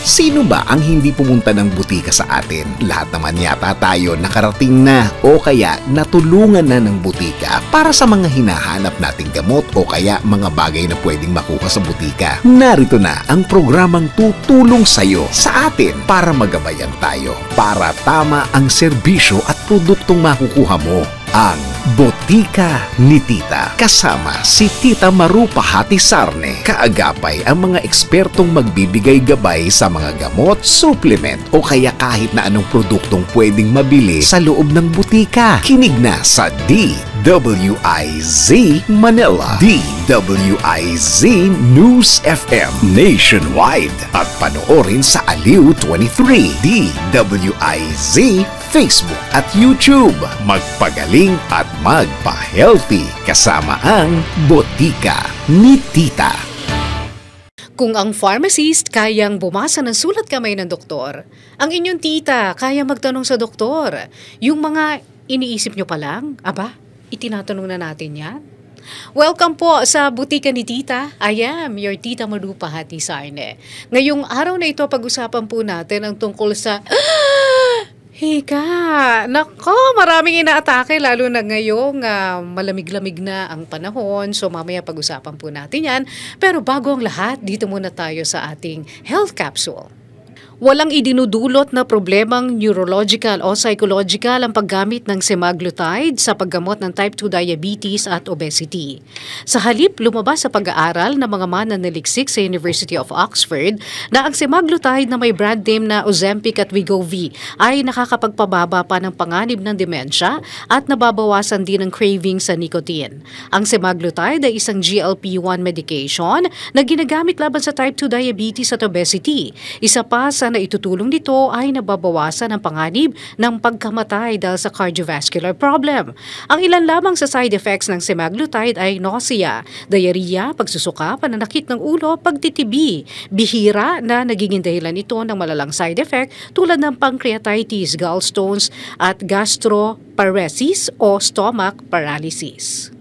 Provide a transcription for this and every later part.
Sino ba ang hindi pumunta ng butika sa atin? Lahat naman yata tayo nakarating na o kaya natulungan na ng butika para sa mga hinahanap nating gamot o kaya mga bagay na pwedeng makuha sa butika. Narito na ang programang tutulong sa'yo sa atin para magabayan tayo para tama ang serbisyo at produktong makukuha mo. Ang Botika ni Tita. Kasama si Tita Maru Pahati Sarne. Kaagapay ang mga ekspertong magbibigay gabay sa mga gamot, supplement o kaya kahit na anong produktong pwedeng mabili sa loob ng butika. Kinig na sa DWIZ Manila, DWIZ News FM Nationwide at panoorin sa Aliw 23, DWIZ Facebook at YouTube. Magpagaling at magpa-healthy kasama ang Botika ni Tita. Kung ang pharmacist kayang bumasa ng sulat kamay ng doktor, ang inyong tita kaya magtanong sa doktor. Yung mga iniisip nyo pa lang, aba, itinatanong na natin yan. Welcome po sa Butika ni Tita. I am your Tita Maru Pahati Sarne. Ngayong araw na ito, pag-usapan po natin ang tungkol sa Hika! Nako, maraming inaatake lalo na ngayong malamig-lamig na ang panahon. So mamaya pag-usapan po natin yan. Pero bago ang lahat, dito muna tayo sa ating health capsule. Walang idinudulot na problemang neurological o psychological ang paggamit ng semaglutide sa paggamot ng type 2 diabetes at obesity. Sa halip, lumabas sa pag-aaral ng mga mananaliksik sa University of Oxford na ang semaglutide na may brand name na Ozempic at Wegovy ay nakakapagpababa pa ng panganib ng demensya at nababawasan din ang craving sa nicotine. Ang semaglutide ay isang GLP-1 medication na ginagamit laban sa type 2 diabetes at obesity. Isa pa sa na itutulong nito ay nababawasan ang panganib ng pagkamatay dahil sa cardiovascular problem. Ang ilan lamang sa side effects ng semaglutide ay nausea, diarrhea, pagsusuka, pananakit ng ulo, pagtitibi. Bihira na nagiging dahilan ito ng malalang side effect tulad ng pancreatitis, gallstones at gastroparesis o stomach paralysis.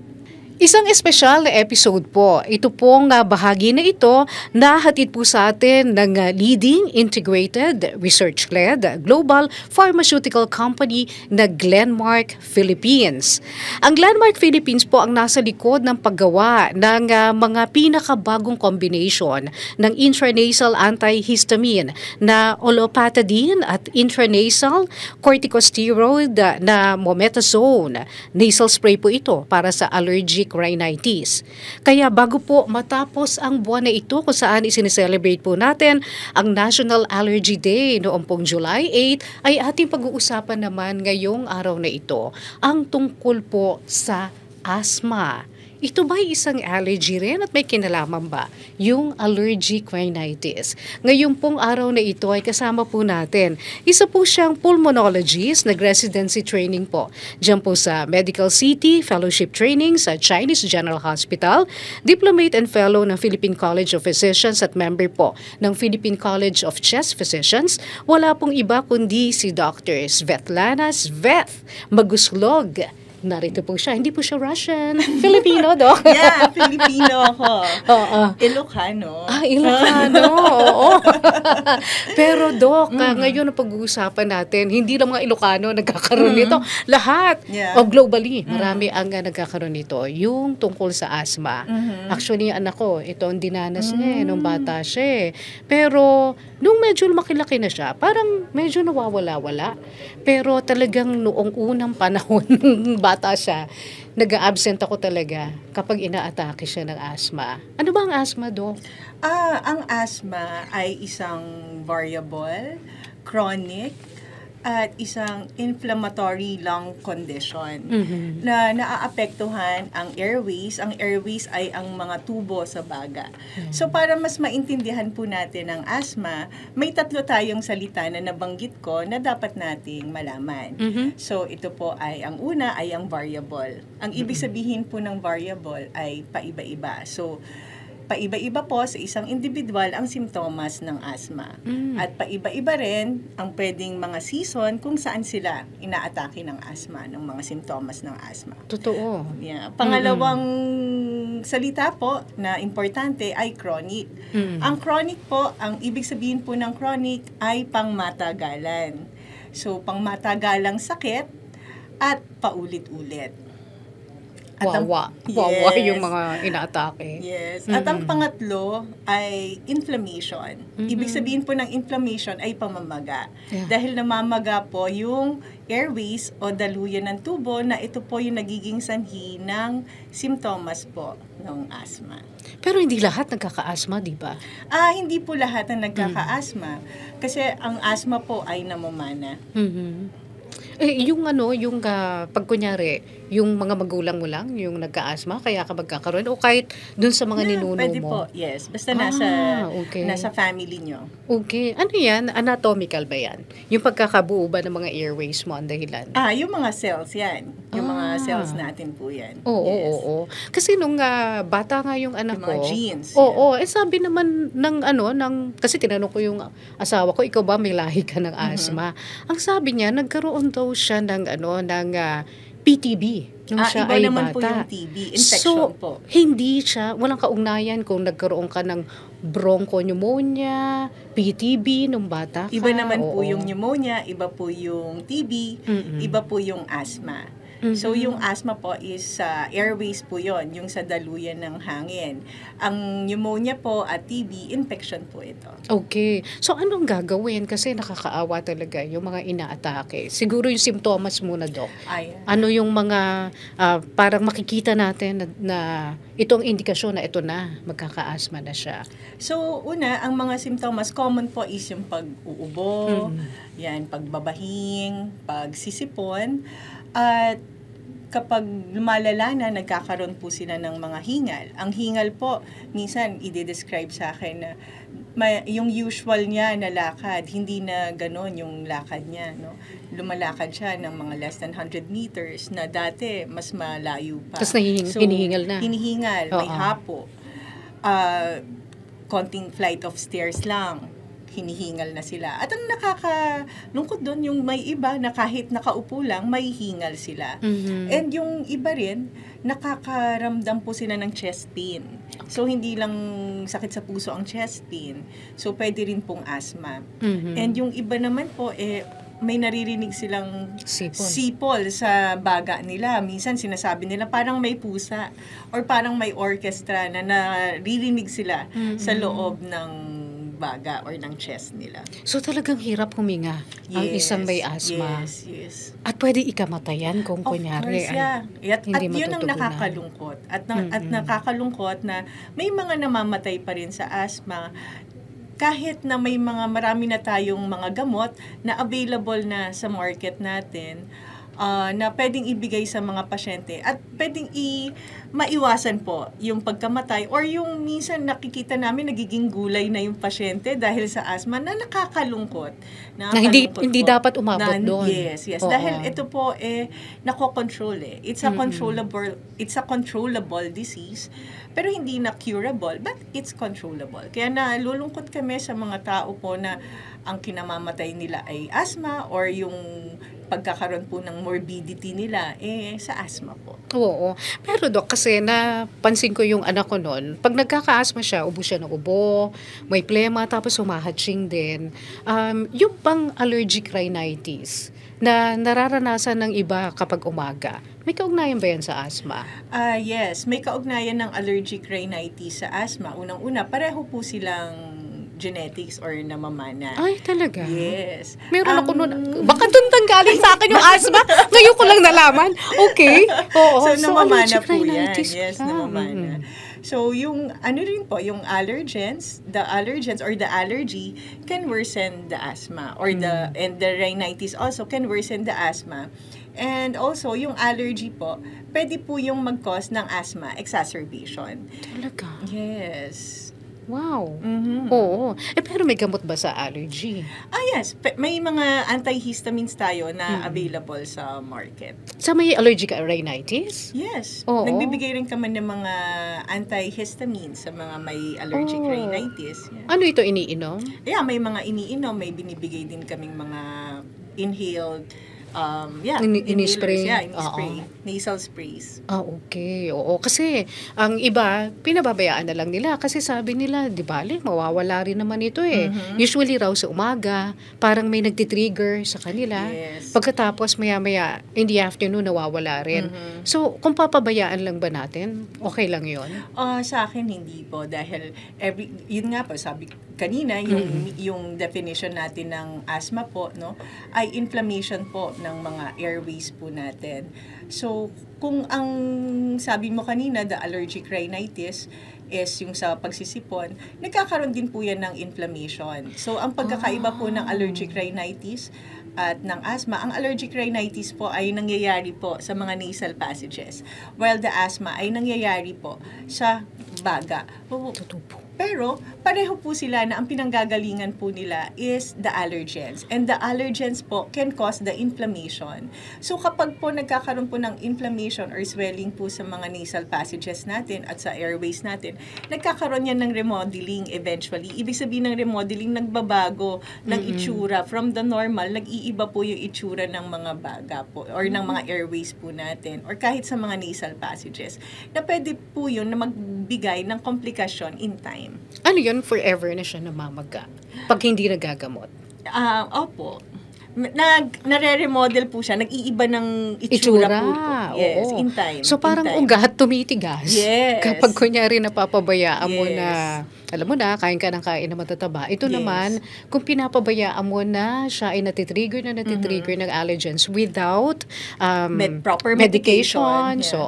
Isang espesyal na episode po. Ito pong bahagi na ito na hatid po sa atin ng leading integrated research-led global pharmaceutical company na Glenmark Philippines. Ang Glenmark Philippines po ang nasa likod ng paggawa ng mga pinakabagong combination ng intranasal antihistamine na olopatadine at intranasal corticosteroid na mometasone. Nasal spray po ito para sa allergic rhinitis. Kaya bago po matapos ang buwan na ito kung saan isineselebrate po natin ang National Allergy Day noong pong July 8 ay ating pag-uusapan naman ngayong araw na ito ang tungkol po sa asthma. Ito ba isang allergy rin at may kinalaman ba yung allergic rhinitis? Ngayon pong araw na ito ay kasama po natin. Isa po siyang pulmonologist, nag-residency training po. Diyan po sa Medical City, fellowship training sa Chinese General Hospital, diplomate and fellow ng Philippine College of Physicians at member po ng Philippine College of Chest Physicians. Wala pong iba kundi si Dr. Svetlana Sveth Maguslog. Narito po siya. Hindi po siya Russian. Filipino, Doc. Yeah, Filipino ako. Ilocano. Ilocano. Oo. Pero, Doc, ngayon ang pag-uusapan natin, hindi lang mga Ilocano nagkakaroon nito. Lahat. Yeah. O globally, marami ang nagkakaroon nito. Yung tungkol sa asthma. Actually, yung anak ko, ito ang dinanas niya nung bata siya. Pero, nung medyo makilaki na siya, parang medyo nawawala-wala. Pero talagang noong unang panahon ng bata siya, nag-a-absent ako talaga kapag inaatake siya ng asthma. Ano ba ang asthma, Doc? Ang asthma ay isang variable, chronic, at isang inflammatory lung condition na naaapektuhan ang airways. Ang airways ay ang mga tubo sa baga. So para mas maintindihan po natin ang asthma, may tatlo tayong salita na nabanggit ko na dapat nating malaman. So ito po ay, ang una ay ang variable. Ang ibig sabihin po ng variable ay paiba-iba. So paiba-iba po sa isang individual ang simptomas ng asthma. At paiba-iba rin ang pwedeng mga season kung saan sila inaatake ng asthma, ng mga simptomas ng asthma. Totoo. Yeah. Pangalawang salita po na importante ay chronic. Ang chronic po, ang ibig sabihin po ng chronic ay pangmatagalan. So, pangmatagalang sakit at paulit-ulit. Wawa yung mga inaatake. Yes. At ang pangatlo ay inflammation. Ibig sabihin po ng inflammation ay pamamaga. Yeah. Dahil namamaga po yung airways o daluyan ng tubo na ito po yung nagiging sanhi ng simptomas po ng asthma. Pero hindi lahat nagkaka-asthma, di ba? Hindi po lahat ng nagkaka-asthma. Kasi ang asthma po ay namamana. Yung pag kunyari, yung mga magulang mo lang, yung nagka-asthma, kaya ka magkakaroon, o kahit dun sa mga ninuno Pwede mo? po, yes. Basta Okay. nasa family nyo. Okay. Ano yan? Anatomical ba yan? Yung pagkakabuo ba ng mga airways mo ang dahilan? Yung mga cells yan. Yung mga cells natin po yan. Oo. Kasi nung bata nga yung anak Yung ko. mga genes. Oo. Sabi naman kasi tinanong ko yung asawa ko, ikaw ba may lahi ka ng asthma? Ang sabi niya, nagkaroon daw siya ng PTB nung siya iba ay naman bata. po yung TB. Infection so, po. walang kaugnayan kung nagkaroon ka ng bronchopneumonia, PTB nung bata ka. Iba naman po Oo. yung pneumonia, iba po yung TB, iba po yung asthma. So, yung asthma po is airways po yon, yung sa daluyan ng hangin. Ang pneumonia po at TB, infection po ito. Okay. So, anong gagawin? Kasi nakakaawa talaga yung mga inaatake. Siguro yung simptomas muna, Dok. Ano yung mga parang makikita natin na itong indikasyon na ito na, magkaka-asthma na siya? So, una, ang mga simptomas, common po is yung pag-uubo, yan, pagbabahing, pagsisipon, at kapag lumalala na, nagkakaroon po sila ng mga hingal. Ang hingal po, minsan, i-describe sa akin na yung usual niya na lakad, hindi na ganon yung lakad niya. No? Lumalakad siya ng mga less than 100 meters na dati mas malayo pa. Tapos hinihingal na. Hinihingal, may hapo. Konting flight of stairs lang, hinihingal na sila. At ang nakakalungkot doon, yung may iba na kahit nakaupo lang, may hingal sila. And yung iba rin, nakakaramdam po sila ng chest pain. So, hindi lang sakit sa puso ang chest pain. So, pwede rin pong asthma. And yung iba naman po, may naririnig silang sipol sa baga nila. Minsan sinasabi nila parang may pusa or parang may orchestra na naririnig sila sa loob ng baga or ng chest nila. So talagang hirap huminga ang isang may asthma. Yes. At pwede ikamatayan kung kunyari At yun ang nakakalungkot. At nakakalungkot na may mga namamatay pa rin sa asthma kahit na may marami na tayong mga gamot na available na sa market natin na pwedeng ibigay sa mga pasyente at pwedeng maiwasan po yung pagkamatay or yung minsan nakikita namin nagiging gulay na yung pasyente dahil sa asthma na nakakalungkot. Na hindi dapat umabot doon. Yes. Dahil ito po nako-control It's a controllable disease. Pero hindi na curable, but it's controllable. Kaya nalulungkot kami sa mga tao po na ang kinamamatay nila ay asthma or yung pagkakaroon po ng morbidity nila sa asthma po. Oo. Pero Dok, kasi napansin ko yung anak ko noon, pag nagkaka-asthma siya, ubo siya ng ubo, may plema, tapos humahatching din. Yung pang allergic rhinitis na nararanasan ng iba kapag umaga, may kaugnayan ba yan sa asthma? Yes, may kaugnayan ng allergic rhinitis sa asthma. Unang-una, pareho po silang genetics or namamana. Ay, talaga? Yes. Meron ako noon. Baka doon tanggaling sa akin yung asthma. Ngayon ko lang nalaman. Okay. Oo. So namamana po yan. Rhinitis. Yes, namamana. So, yung yung allergens, the allergens or the allergy can worsen the asthma or the rhinitis also can worsen the asthma. And also, yung allergy po, pwede po yung mag-cause ng asthma exacerbation. Talaga? Yes. Wow. Oo. Pero may gamot ba sa allergy? Yes. May mga antihistamines tayo na available sa market. Sa may allergic rhinitis? Yes. Oo. Nagbibigay rin kami ng mga antihistamines sa mga may allergic rhinitis. Yeah. Ano ito iniinom? Yeah, may mga iniinom. May binibigay din kaming mga inhaled Ini-spray. ini-spray. Nasal sprays. Okay. Oo. Kasi, ang iba, pinababayaan na lang nila. Kasi sabi nila, di bale, mawawala rin naman ito eh. Usually raw sa umaga, parang may nagtitrigger sa kanila. Yes. Pagkatapos, maya-maya, in the afternoon, nawawala rin. So, kung papabayaan lang ba natin, okay lang yon? Sa akin, hindi po. Dahil, yun nga po, sabi kanina, yung definition natin ng asthma po, no, ay inflammation po ng mga airways po natin. So, kung ang sabi mo kanina, the allergic rhinitis is yung sa pagsisipon, nagkakaroon din po yan ng inflammation. So, ang pagkakaiba po ng allergic rhinitis at ng asthma, ang allergic rhinitis po ay nangyayari po sa mga nasal passages, while the asthma ay nangyayari po sa baga. Tutupo. Pero, pareho po sila na ang pinanggagalingan po nila is the allergens. And the allergens po can cause the inflammation. So, kapag po nagkakaroon po ng inflammation or swelling po sa mga nasal passages natin at sa airways natin, nagkakaroon yan ng remodeling eventually. Ibig sabihin ng remodeling, nagbabago ng itsura. From the normal, nag-iiba po yung itsura ng mga baga po or ng mga airways po natin or kahit sa mga nasal passages na pwede po yun na magbigay ng komplikasyon in time. Ano yun? Forever na siya namamaga pag hindi nagagamot? Opo. Nare-remodel po siya. Nag-iiba ng itsura po. Yes, oo. in time. So parang ugat tumitigas. Yes. Kapag kunyari napapabayaan mo Yes. na, alam mo na, kain ka ng kain na matataba. Ito Yes. naman, kung pinapabayaan mo na siya ay natitrigger ng allergens without Proper medication. medication. So,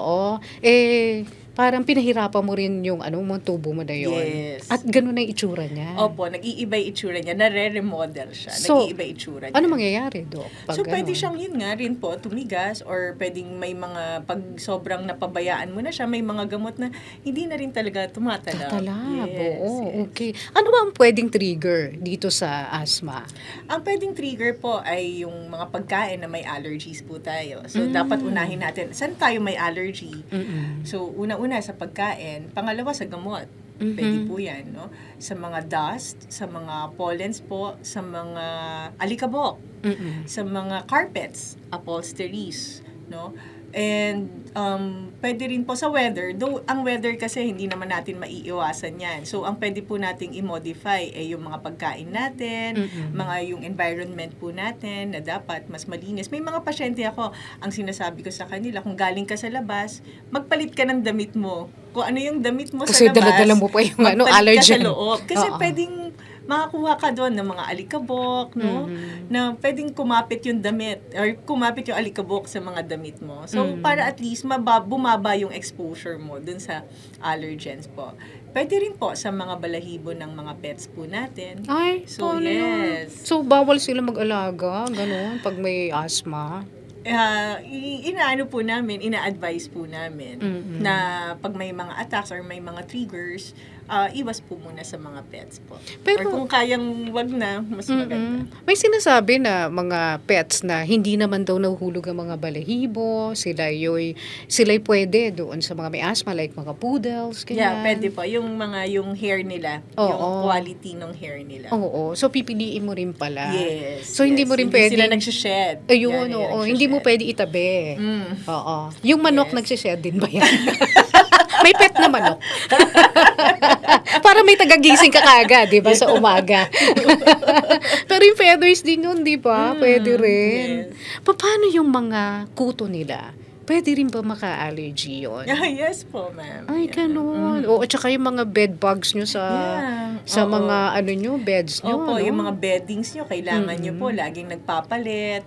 parang pinahirapan mo rin yung tubo mo na yun. Yes. At ganun na yung itsura niya. Opo, nag-iiba yung itsura niya. Nare-remodel siya. So, nag-iiba yung itsura niya. ano mangyayari, Dok? So, ganun? pwede siyang yun nga rin po, tumigas or pwedeng may mga, pag sobrang napabayaan mo na siya, may mga gamot na hindi na rin talaga tumatalab. Yes. Yes. Okay. Ano ba ang pwedeng trigger dito sa asthma? Ang pwedeng trigger po ay yung mga pagkain na may allergies po tayo. So, dapat unahin natin, saan tayo may allergy? So, una sa pagkain, pangalawa sa gamot. Pwede po yan, no? Sa mga dust, sa mga pollens po, sa mga alikabok, sa mga carpets, upholsteries, no? And pwede rin po sa weather, though ang weather kasi hindi naman natin maiiwasan yan. So, ang pwede po nating i-modify ay yung mga pagkain natin, mga yung environment po natin na dapat mas malinis. May mga pasyente ako, ang sinasabi ko sa kanila, kung galing ka sa labas, magpalit ka ng damit mo. Kung ano yung damit mo Kasi sa labas, dala-dala mo pa yung magpalit allergen. ka sa loob. Kasi Oo. pwedeng makakuha ka doon ng mga alikabok, no? Na pwedeng kumapit yung damit or kumapit yung alikabok sa mga damit mo. So, para at least bumaba yung exposure mo dun sa allergens po. Pwede rin po sa mga balahibo ng mga pets po natin. Ay, So, paano yun? yes. So, bawal sila mag-alaga, ganun, pag may asthma? Inaano po namin, ina-advise po namin na pag may mga attacks or may mga triggers, iwas po muna sa mga pets po. Pero, or kung kayang wag na, mas maganda. May sinasabi na mga pets na hindi naman daw nahuhulog ang mga balahibo, sila'y pwede doon sa mga may asthma, like mga poodles, ganyan. Yeah, pwede po. Yung hair nila, yung quality ng hair nila. Oo. So, pipiliin mo rin pala. Yes. So, hindi mo rin pwede. Hindi sila nagsished. Ayun, oo. Hindi mo pwede itabi. Oo. Yung manok nagsished din ba yan? May pet na manok. Para may tagagising ka kaagad, di ba, sa umaga. Pero yung feathers din yun, di ba? Pwede rin. Yes. Paano yung mga kuto nila? Pwede rin ba maka-allergy yun? Yes po, ma'am. Ay, ganun. Oo, at saka yung mga bed bugs nyo sa mga beds nyo. Opo, no? yung mga beddings nyo, kailangan nyo po laging nagpapalit.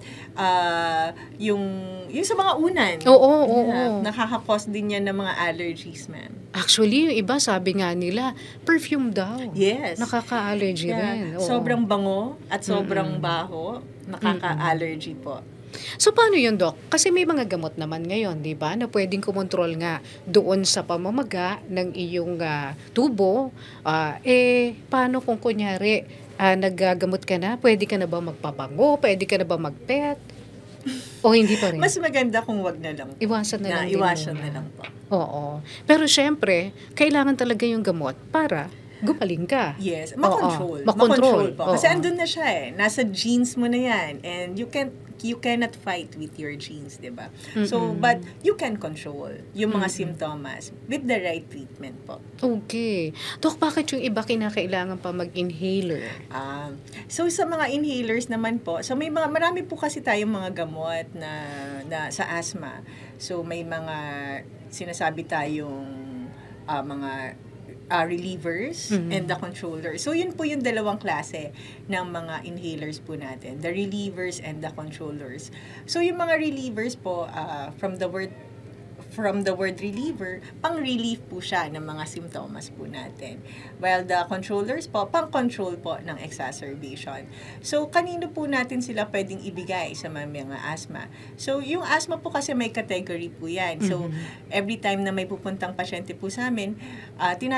Yung sa mga unan. Oo. Nakaka-cause din yan ng mga allergies, ma'am. Actually, yung iba, sabi nga nila, perfume daw. Yes. Nakaka-allergy rin. Oo. Sobrang bango at sobrang baho, nakaka-allergy po. So, paano yun, Doc? Kasi may mga gamot naman ngayon, di ba, na pwedeng kumontrol nga doon sa pamamaga ng iyong tubo. Paano kung kunyari, naggagamot ka na, pwede ka na ba magpabango? Pwede ka na ba magpet? O hindi pa rin? Mas maganda kung wag na lang. Iwasan na lang din Iwasan muna. na lang po. Oo. Pero syempre, kailangan talaga yung gamot para gumaling ka. Yes, Oo, makontrol. makontrol. Po. Kasi Oo. andun na siya eh. Nasa genes mo na yan. And you cannot fight with your genes, di ba? So, but you can control yung mga symptoms with the right treatment po. Okay. Dok, bakit yung iba kinakailangan pa mag-inhaler? So sa mga inhalers naman po, so marami po kasi tayong mga gamot na sa asthma. So may mga sinasabi tayong mga relievers and the controllers. So yun po yung dalawang klase ng mga inhalers po natin, the relievers and the controllers. So yung mga relievers po, from the word reliever, pang-relief po siya ng mga symptoms po natin. While the controllers po, pang-control po ng exacerbation. So, kanino po natin sila pwedeng ibigay sa mga asthma? So, yung asthma po kasi may category po yan. So, every time na may pupuntang pasyente po sa amin,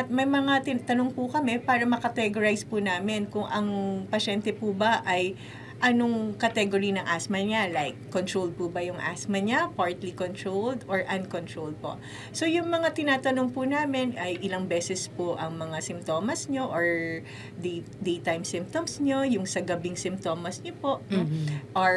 may mga tanong po kami para makategorize po namin kung ang pasyente po ba ay anong category ng asthma niya, like controlled po ba yung asthma niya, partly controlled, or uncontrolled po. So yung mga tinatanong po namin ay ilang beses po ang mga simptomas nyo or daytime symptoms nyo, yung sa gabing symptomas nyo po, or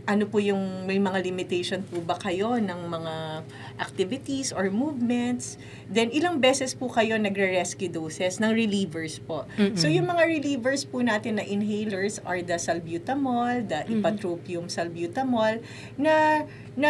ano po yung may mga limitation po ba kayo ng mga activities or movements, then ilang beses po kayo nagre-rescue doses ng relievers po. So yung mga relievers po natin na inhalers are the salbutamol, the ipratropium salbutamol, na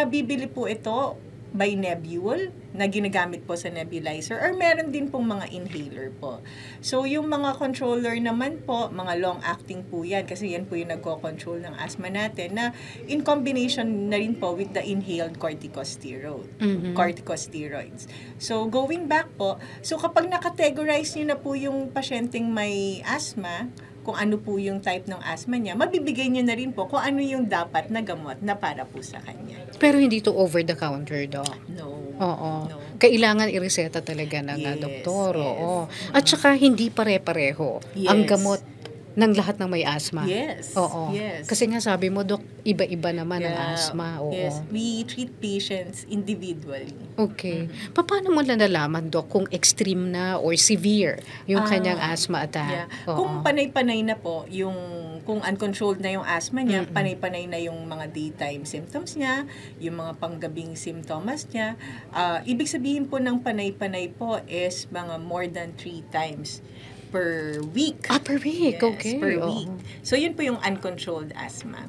bibili po ito by nebule, na ginagamit po sa nebulizer, or meron din pong mga inhaler po. So, yung mga controller naman po, mga long-acting po yan, kasi yan po yung nagko-control ng asthma natin, na in combination na rin po with the inhaled corticosteroids. So, going back po, so kapag nakategorize nyo na po yung pasyenteng may asthma, kung ano po yung type ng asthma niya, mabibigay niyo na rin po kung ano yung dapat na gamot na para po sa kanya. Pero hindi to over-the-counter, Doc. No. Oo. No. Kailangan ireseta talaga ng Yes, doktor. yes. Oo. At saka hindi pare-pareho ang Yes. gamot ng lahat ng may asthma. Yes. Oo. Yes. Kasi nga sabi mo, Dok, iba-iba naman ang asthma. Oo. Yes. We treat patients individually. Okay. Paano mo nalalaman, Dok, kung extreme na or severe yung kanyang asthma attack? Yeah. Oo. Kung panay-panay na po, kung uncontrolled na yung asthma niya, panay-panay na yung mga daytime symptoms niya, yung mga panggabing symptoms niya, ibig sabihin po ng panay-panay po is mga more than 3 times per week. Per week. Yes, Okay. per Oo. week. So, yun po yung uncontrolled asthma.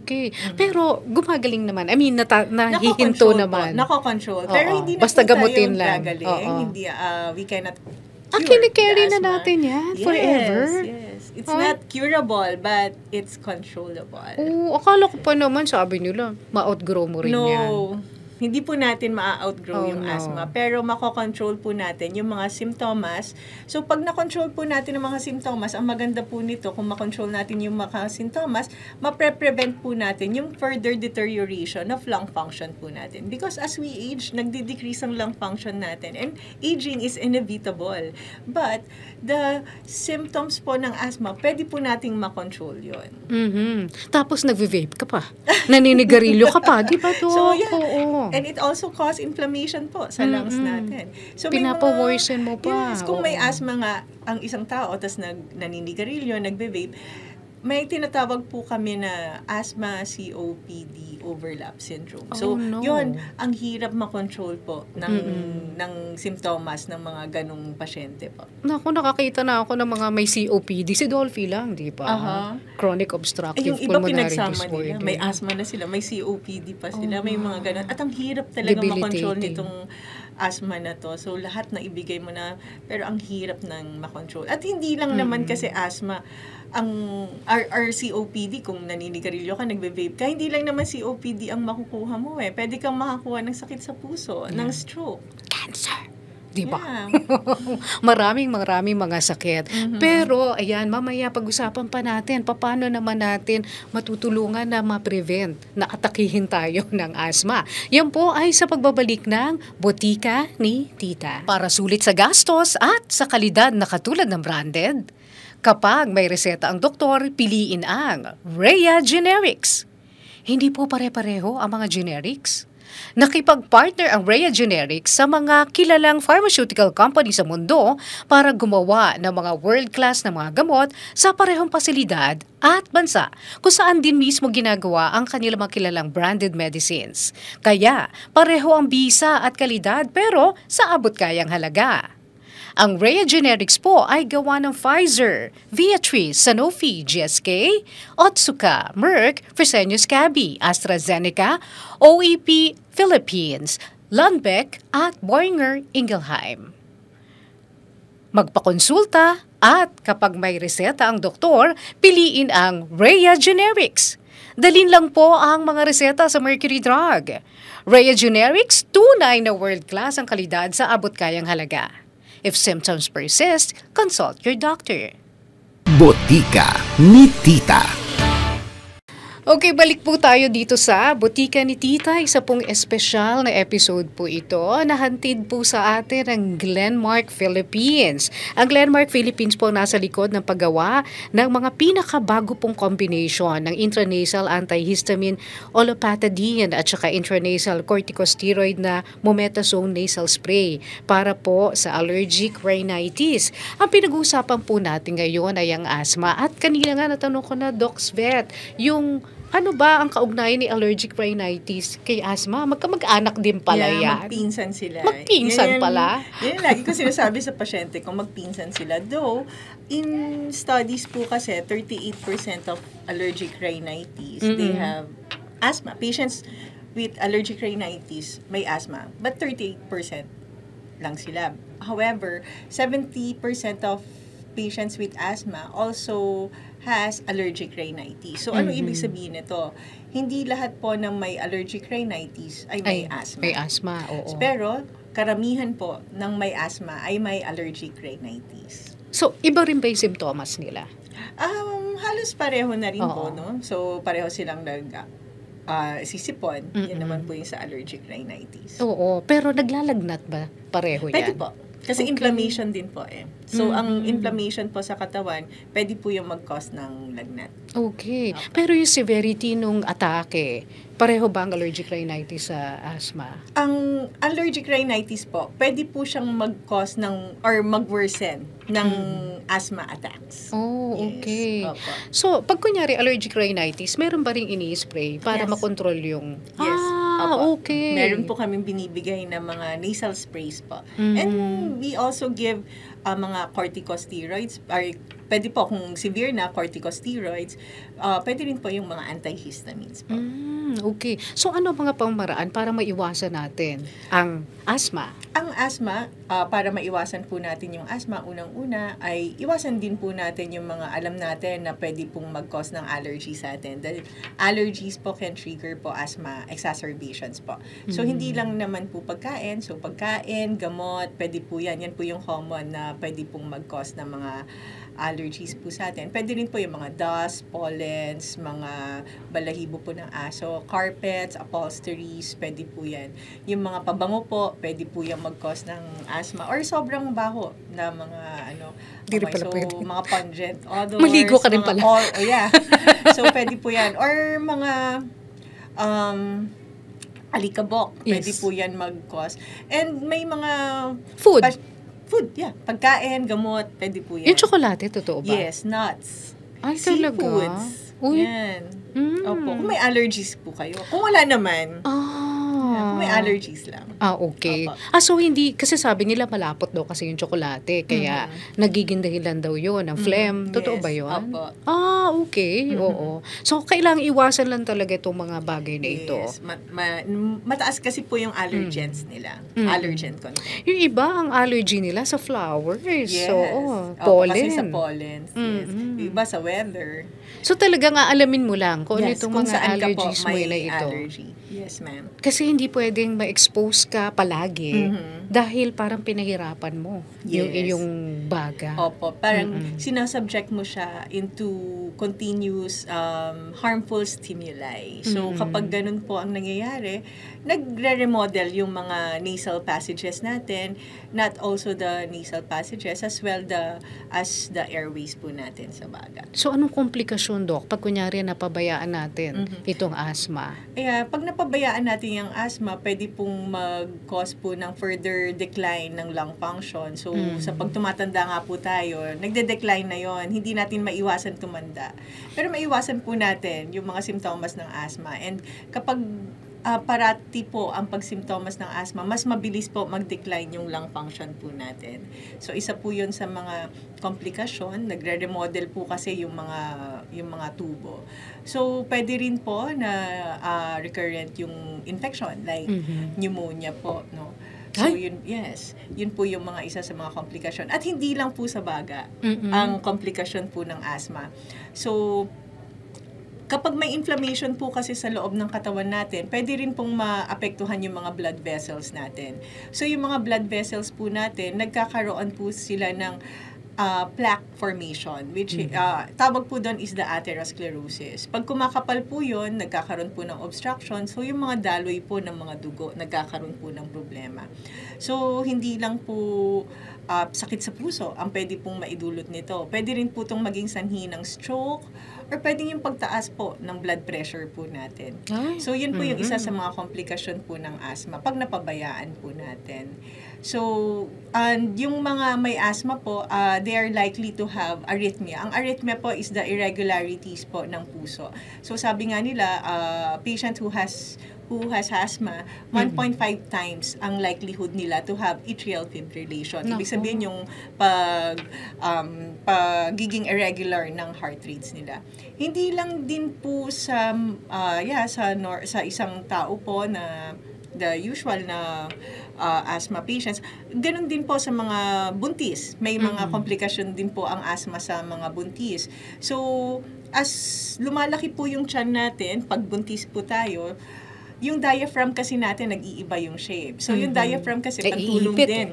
Okay. Pero gumagaling naman. I mean, nahihinto Nako-control naman. Po. Nako-control. Oo. Pero hindi na Basta po tayo gamutin lang. gagaling. Oo. Hindi, we cannot Kinikerry the na asthma. natin yan Yes, forever. Yes. It's not curable, but it's controllable. Oo, akala ko pa naman, sabi nila, ma-outgrow mo rin yan. No, hindi po natin ma-outgrow yung no. asthma. Pero makokontrol po natin yung mga symptoms. So, pag na-control po natin ang mga symptoms, ang maganda po nito, kung makontrol natin yung mga symptoms, mapre-prevent po natin yung further deterioration of lung function po natin. Because as we age, nagdi-decrease ang lung function natin. And aging is inevitable. But, the symptoms po ng asthma, pwede po nating makontrol yun. Tapos nagve-vape ka pa. Naninigarilyo ka pa, di ba, Dok? So, yeah. Oo. And it also cause inflammation po sa lungs natin. So, may Pinapa-worsen mo pa. Yes, kung may Oo. asthma nga ang isang tao, tapos naninigarilyo, nagbe-vape, may tinatawag po kami na asthma COPD overlap syndrome. So, no. yun, ang hirap makontrol po ng simptomas ng mga ganong pasyente po. Naku, nakakita na ako ng mga may COPD. Si Dolphy lang, di ba? Chronic obstructive Yung iba pulmonary pinagsama disorder. nila. May asthma na sila, may COPD pa sila, may mga ganon. At ang hirap talaga makontrol Debilitating. nitong asthma na to. So, lahat na ibigay mo na, pero ang hirap ng makontrol. At hindi lang naman kasi asthma, ang our COPD, kung naninigarilyo ka, nagbe-vape ka, hindi lang naman COPD ang makukuha mo eh. Pwede kang makakuha ng sakit sa puso, ng stroke. Cancer. Di ba? Yeah. maraming mga sakit. Pero, ayan, mamaya pag-usapan pa natin, paano naman natin matutulungan na ma-prevent na atakihin tayo ng asthma. Yan po ay sa pagbabalik ng Botika ni Tita. Para sulit sa gastos at sa kalidad na katulad ng branded, kapag may reseta ang doktor, piliin ang Rhea Generics. Hindi po pare-pareho ang mga generics. Nakipag-partner ang Rhea Generics sa mga kilalang pharmaceutical company sa mundo para gumawa ng mga world-class na mga gamot sa parehong pasilidad at bansa kung saan din mismo ginagawa ang kanilang mga kilalang branded medicines. Kaya pareho ang bisa at kalidad pero sa abot-kayang halaga. Ang Rhea Generics po ay gawa ng Pfizer, Viatris, Sanofi, GSK, Otsuka, Merck, Fresenius Kabi, AstraZeneca, OEP Philippines, Lundbeck at Boehringer Ingelheim. Magpakonsulta at kapag may reseta ang doktor, piliin ang Rhea Generics. Dalhin lang po ang mga reseta sa Mercury Drug. Rhea Generics, tunay na world-class ang kalidad sa abot-kayang halaga. If symptoms persist, consult your doctor. Botika ni Tita. Okay, balik po tayo dito sa Botika ni Tita. Isa pong espesyal na episode po ito. Nahantid po sa atin ang Glenmark Philippines. Ang Glenmark Philippines po nasa likod ng paggawa ng mga pinakabago pong combination ng intranasal antihistamine olopatadine at saka intranasal corticosteroid na mometasone nasal spray para po sa allergic rhinitis. Ang pinag-uusapan po natin ngayon ay ang asthma. At kanina nga natanong ko na, Docs Vet, yung ano ba ang kaugnayan ni allergic rhinitis kay asthma? Magkamag-anak din pala yan. Magpinsan sila. Magpinsan pala? Yan lagi ko sinasabi sa pasyente kung magpinsan sila. Though, in studies po kasi, 38% of allergic rhinitis, they have asthma. Patients with allergic rhinitis may asthma, but 38% lang sila. However, 70% of patients with asthma also has allergic rhinitis. So, ano ibig sabihin nito? Hindi lahat po ng may allergic rhinitis ay may asthma. May asthma, oo. Pero, karamihan po ng may asthma ay may allergic rhinitis. So, iba rin ba yung simptomas nila? Halos pareho na rin po, Oo. no? So, pareho silang sisipon. Yan naman po yung sa allergic rhinitis. Oo, pero naglalagnat ba? Pareho Pwede yan? po. Kasi Okay. inflammation din po eh. So, ang inflammation po sa katawan, pwede po yung mag-cause ng lagnat. Okay. Pero yung severity nung atake, pareho ba ang allergic rhinitis sa asthma? Ang allergic rhinitis po, pwede po siyang mag-cause ng, or mag-worsen ng asthma attacks. Oh, Yes. okay. Opo. So, pag kunyari allergic rhinitis, meron ba ring ini-spray para Yes. makontrol yung... Yes. Ah, Opo. okay. Meron po kaming binibigay na mga nasal sprays po. And we also give mga corticosteroids, or pwede po kung severe na corticosteroids, pwede rin po yung mga antihistamines po. Okay. So, ano mga pamaraan para maiwasan natin ang asthma? Ang asthma, para maiwasan po natin yung asthma, unang-una ay iwasan din po natin yung mga alam natin na pwede pong mag-cause ng allergy sa atin. Dahil allergies po can trigger po asthma exacerbations po. So, hindi lang naman po pagkain. So, pagkain, gamot, pwede po yan. Yan po yung common na pwede pong mag-cause ng mga allergies po sa atin. Pwede rin po yung mga dust, pollens, mga balahibo po ng aso, carpets, upholsteries, pwede po yan. Yung mga pabango po, pwede po yung mag-cause ng asthma or sobrang baho na mga Di rin pala so pwede. mga pungent odors. Maligo ka rin mga pala. yeah. So pwede po yan. Or mga alikabok, pwede Yes. po yan mag-cause. And may mga Food. Food, yeah. Pagkain, gamot, pwede po yan. Yung tsokolate, totoo ba? Yes, nuts. Ay, talaga? Seafoods. Uy. Yan. Mm. Opo. Kung may allergies po kayo. Kung wala naman, kung may allergies lang. Okay. Opo. So hindi, kasi sabi nila malapot daw kasi yung tsokolate, kaya nagiging dahilan daw yun ng phlegm. Totoo Yes. ba yun? Opo. Okay. Oo. So, kailangang iwasan lang talaga itong mga bagay na ito. Yes. Mataas kasi po yung allergens nila. Allergen content. Yung iba, ang allergy nila sa flowers. Yes. Oo. Opo, Pollen. kasi sa pollens. Yes. Yung iba sa weather. So, talagang aalamin mo lang kung ano Yes, itong kung mga saan ka po allergies mo may na ito. allergy. Yes, ma'am. Kasi hindi pwedeng ma-expose ka palagi dahil parang pinahirapan mo yung Yes. iyong baga. Opo, parang sinasubject mo siya into continuous harmful stimuli. So, kapag ganun po ang nangyayari, nagre-remodel yung mga nasal passages natin, not also the nasal passages, as well as the airways po natin sa baga. So, anong komplikasyon, Dok, pag kunyari napabayaan natin itong asthma? Kaya, pag napabayaan natin yung asthma, pwede pong mag-cause po ng further decline ng lung function. So, sa pagtumatanda nga po tayo, nagde-decline na yon. Hindi natin maiwasan tumanda. Pero maiwasan po natin yung mga simptomas ng asthma. And kapag parati po ang pagsimptomas ng asthma, mas mabilis po mag-decline yung lung function po natin. So, isa po yun sa mga komplikasyon. Nagre-remodel po kasi yung mga tubo. So, pwede rin po na recurrent yung infection, like pneumonia po, no? So, yun po yung mga isa sa mga komplikasyon. At hindi lang po sa baga ang komplikasyon po ng asthma. So, kapag may inflammation po kasi sa loob ng katawan natin, pwede rin pong maapektuhan yung mga blood vessels natin. So, yung mga blood vessels po natin, nagkakaroon po sila ng plaque formation, which tawag po doon is the atherosclerosis. Pag kumakapal po yun, nagkakaroon po ng obstruction. So, yung mga daloy po ng mga dugo, nagkakaroon po ng problema. So, hindi lang po sakit sa puso ang pwede pong maidulot nito. Pwede rin po itong maging sanhi ng stroke, or pwedeng yung pagtaas po ng blood pressure po natin. So, yun po yung isa sa mga komplikasyon po ng asthma pag napabayaan po natin. So, and yung mga may asthma po, they are likely to have arrhythmia. Ang arrhythmia po is the irregularities po ng puso. So, sabi nga nila, patient who has asthma, 1.5 times ang likelihood nila to have atrial fibrillation. Ibig sabihin yung pagiging irregular ng heart rates nila. Hindi lang din po sa isang tao po na the usual na asthma patients, ganun din po sa mga buntis. May mga komplikasyon din po ang asthma sa mga buntis. So, as lumalaki po yung tiyan natin, pag buntis po tayo, yung diaphragm kasi natin nag-iiba yung shape. So, yung diaphragm kasi pantulong din.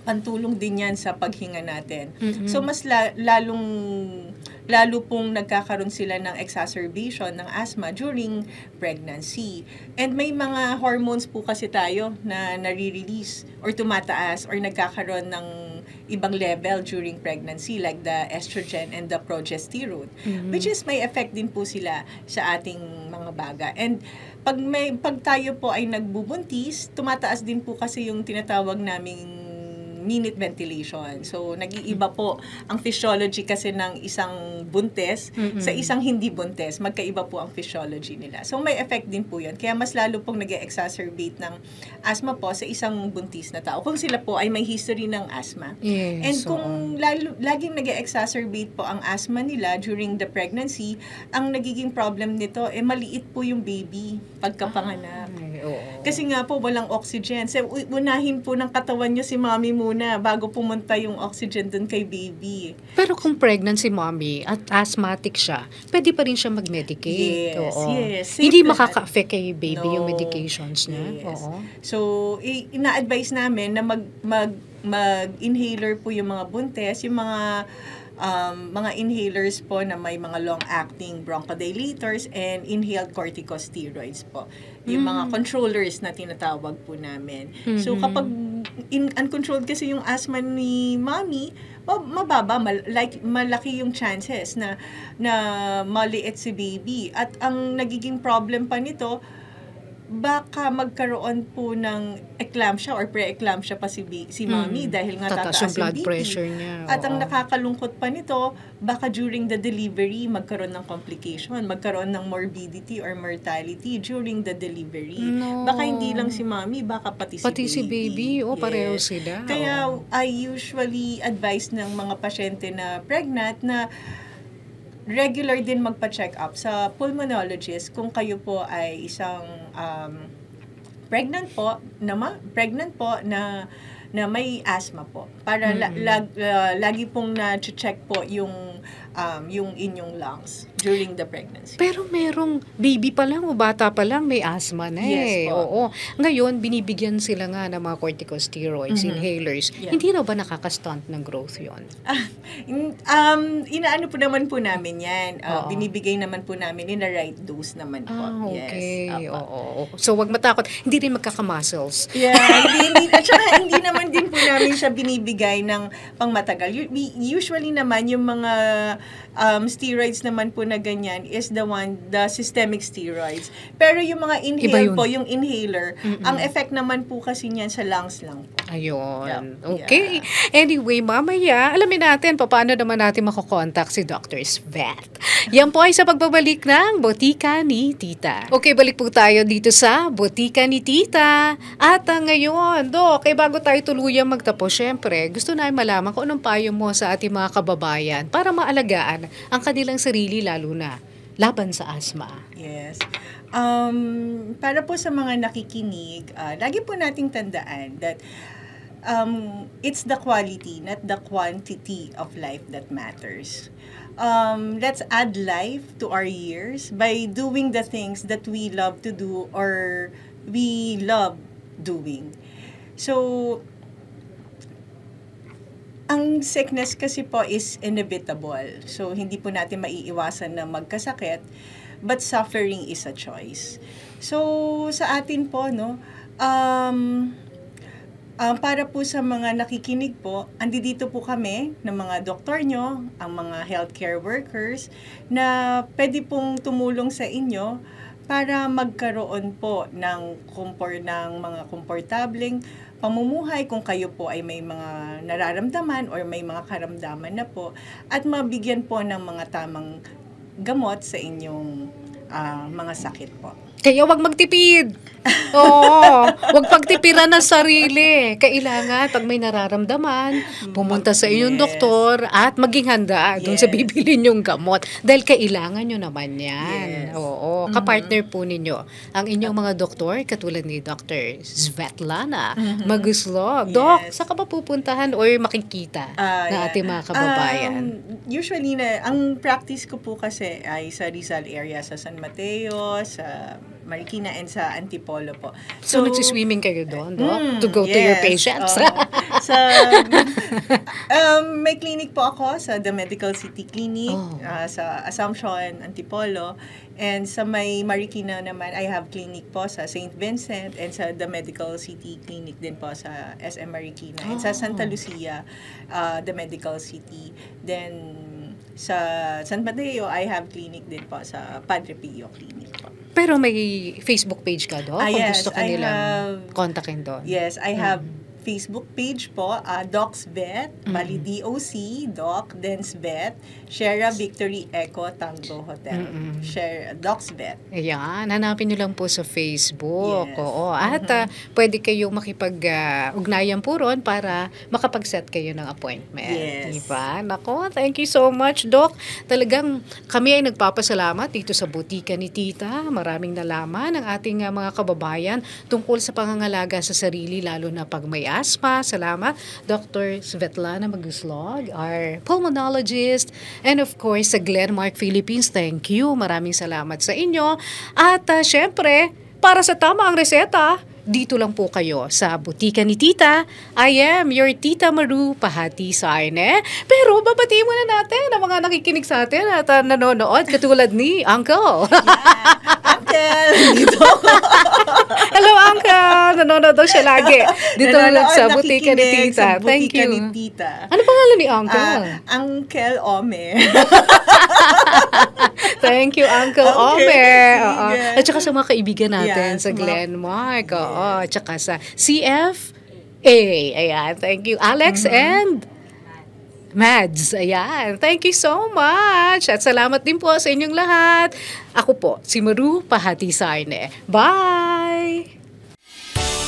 Pantulong din yan sa paghinga natin. So, mas lalo pong nagkakaroon sila ng exacerbation ng asthma during pregnancy. And may mga hormones po kasi tayo na nare-release or tumataas or nagkakaroon ng ibang level during pregnancy, like the estrogen and the progesterone, which is may effect din po sila sa ating mga baga. And pag tayo po ay nagbubuntis, tumataas din po kasi yung tinatawag naming minute ventilation. So, nag-iiba po ang physiology kasi ng isang buntis sa isang hindi buntis. Magkaiba po ang physiology nila. So, may effect din po yun. Kaya mas lalo pong nag-exacerbate ng asthma po sa isang buntis na tao. Kung sila po ay may history ng asthma. Yes, and kung laging nag-exacerbate po ang asthma nila during the pregnancy, ang nagiging problem nito, maliit po yung baby pagkapanganak. Kasi nga po, walang oxygen. So, unahin po ng katawan nyo si mommy muna bago pumunta yung oxygen dun kay baby. Pero kung pregnant si mommy at asthmatic siya, pwede pa rin siya mag-medicate. Yes. Hindi makaka-affect kay baby yung medications niya. Yes. So, ina-advise namin na mag-inhaler po yung mga buntes, yung mga inhalers po na may mga long-acting bronchodilators and inhaled corticosteroids po. Yung mga controllers na tinatawag po namin. So, kapag uncontrolled kasi yung asthma ni mommy, mababa, malaki yung chances na maliit si baby. At ang nagiging problem pa nito, baka magkaroon po ng eclampsia or pre-eclampsia pa si mommy dahil nga tataas yung blood BP. pressure niya. At ang nakakalungkot pa nito, baka during the delivery magkaroon ng complication, magkaroon ng morbidity or mortality during the delivery. Baka hindi lang si mommy, baka pati si baby. Pareho sila. Kaya I usually advise ng mga pasyente na pregnant na regular din magpa-check up sa pulmonologist kung kayo po ay isang pregnant po na may asthma po para lagi pong na-check po yung inyong lungs during the pregnancy. Pero merong baby pa lang o bata pa lang may asthma na Yes po. Oo. Ngayon, binibigyan sila nga ng mga corticosteroids, inhalers. Yeah. Hindi raw ba nakaka-stunt ng growth yon? Inaano po naman po namin yan. Binibigay naman po namin in the right dose naman po. Okay. Yes. Oo. So, wag matakot. Hindi rin magkaka-muscles. Yeah, at saka hindi naman din po namin siya binibigay ng pangmatagal. Usually naman yung mga steroids naman po na ganyan is the systemic steroids. Pero yung mga Iba inhale yun. po, yung inhaler, ang effect naman po kasi niyan sa lungs lang po. Ayun. Yeah. Okay. Anyway, mamaya, alamin natin paano naman natin makokontak si Dr. Svet. Yan po ay sa pagbabalik ng Botika ni Tita. Okay, balik po tayo dito sa Botika ni Tita. At ngayon, Dok, bago tayo tuluyang magtapos, syempre, gusto namin malaman kung anong payo mo sa ating mga kababayan para maalagaan ang kanilang sarili, lalo na laban sa asthma. Yes. Para po sa mga nakikinig, lagi po nating tandaan that it's the quality, not the quantity of life that matters. Let's add life to our years by doing the things that we love to do or we love doing. So, ang sickness kasi po is inevitable. So, hindi po natin maiiwasan na magkasakit, but suffering is a choice. So, sa atin po, no, para po sa mga nakikinig po, andito po kami ng mga doktor nyo, ang mga healthcare workers, na pwede pong tumulong sa inyo para magkaroon po ng mga komportableng pamumuhay kung kayo po ay may mga nararamdaman or may mga karamdaman na po, at mabigyan po ng mga tamang gamot sa inyong mga sakit po. Kaya wag magtipid. Oo, wag pagtipiran ng sarili. Kailangan, pag may nararamdaman, pumunta sa inyong doktor at maging handa doon sa bibili niyong gamot. Dahil kailangan nyo naman yan. Oo, kapartner po ninyo. Ang inyong mga doktor, katulad ni Dr. Svetlana Maguslog. Dok, saan ka ba pupuntahan or makikita ng ating mga kababayan? Usually, ang practice ko po kasi ay sa Rizal area, sa San Mateo, sa Marikina, and sa Antipolo po. So nagsiswimming kayo doon, Dok? To go to your patients? May clinic po ako sa The Medical City Clinic, sa Assumption, Antipolo. And sa may Marikina naman, I have clinic po sa St. Vincent, and sa The Medical City Clinic din po sa SM Marikina. And sa Santa Lucia, The Medical City. Then sa San Mateo, I have clinic din po sa Padre Pio Clinic po. Pero may Facebook page ka doon? Kung Yes, gusto ka nilang kontakin doon? Yes, I have Facebook page po, Doc Svet, bali DOC, Doc, then Svet, Sierra Victory Echo Tango Hotel. Doc Svet. Ayan, hanapin nyo lang po sa Facebook. Yes. Oo. At pwede kayong makipag-ugnayan po ron para makapag-set kayo ng appointment. Yes. Diba? Nako, thank you so much, Doc. Talagang kami ay nagpapasalamat dito sa Botika ni Tita. Maraming nalaman ang ating mga kababayan tungkol sa pangangalaga sa sarili, lalo na pag may asthma. Salamat, Dr. Svetlana Maguslog, our pulmonologist. And of course, sa Glenmark Philippines, thank you. Maraming salamat sa inyo. At syempre, para sa tama ang reseta, dito lang po kayo sa Botika ni Tita. I am your Tita Maru Pahati Sarne. Pero babatiin muna natin ang mga nakikinig sa atin at nanonood, katulad ni Uncle. Uncle! Dito. Hello, Uncle! Nanonood daw siya lagi. Dito lang sa Botika ni Tita. Thank you. Ni Tita. Ano pangalan ni Uncle? Uncle Ome. Thank you, Uncle Okay, Ome. sige. At saka sa mga kaibigan natin Yes, sa Glenmark. At saka sa CFA. Ayan, thank you, Alex and Mads. Ayan, thank you so much. At salamat din po sa inyong lahat. Ako po, si Maru Pahati Sarne. Bye!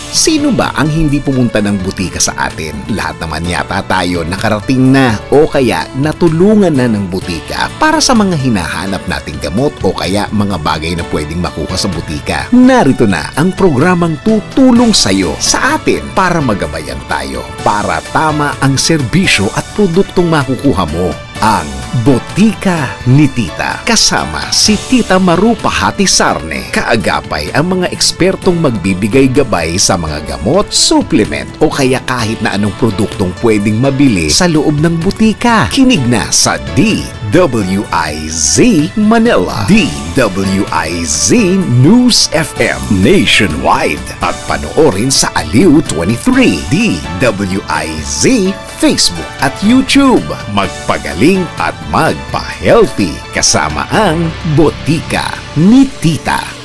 Sino ba ang hindi pumunta ng butika sa atin? Lahat naman yata tayo nakarating na o kaya natulungan na ng butika para sa mga hinahanap nating gamot o kaya mga bagay na pwedeng makuha sa butika. Narito na ang programang tutulong sa'yo sa atin para magabayan tayo para tama ang serbisyo at produktong makukuha mo. Ang Botika ni Tita. Kasama si Tita Maru Pahati Sarne. Kaagapay ang mga ekspertong magbibigay gabay sa mga gamot, supplement o kaya kahit na anong produktong pwedeng mabili sa loob ng butika. Kinig na sa DWIZ Manila, DWIZ News FM nationwide at panoorin sa Aliw 23, DWIZ Facebook at YouTube. Magpagaling at magpa-healthy kasama ang Botika ni Tita.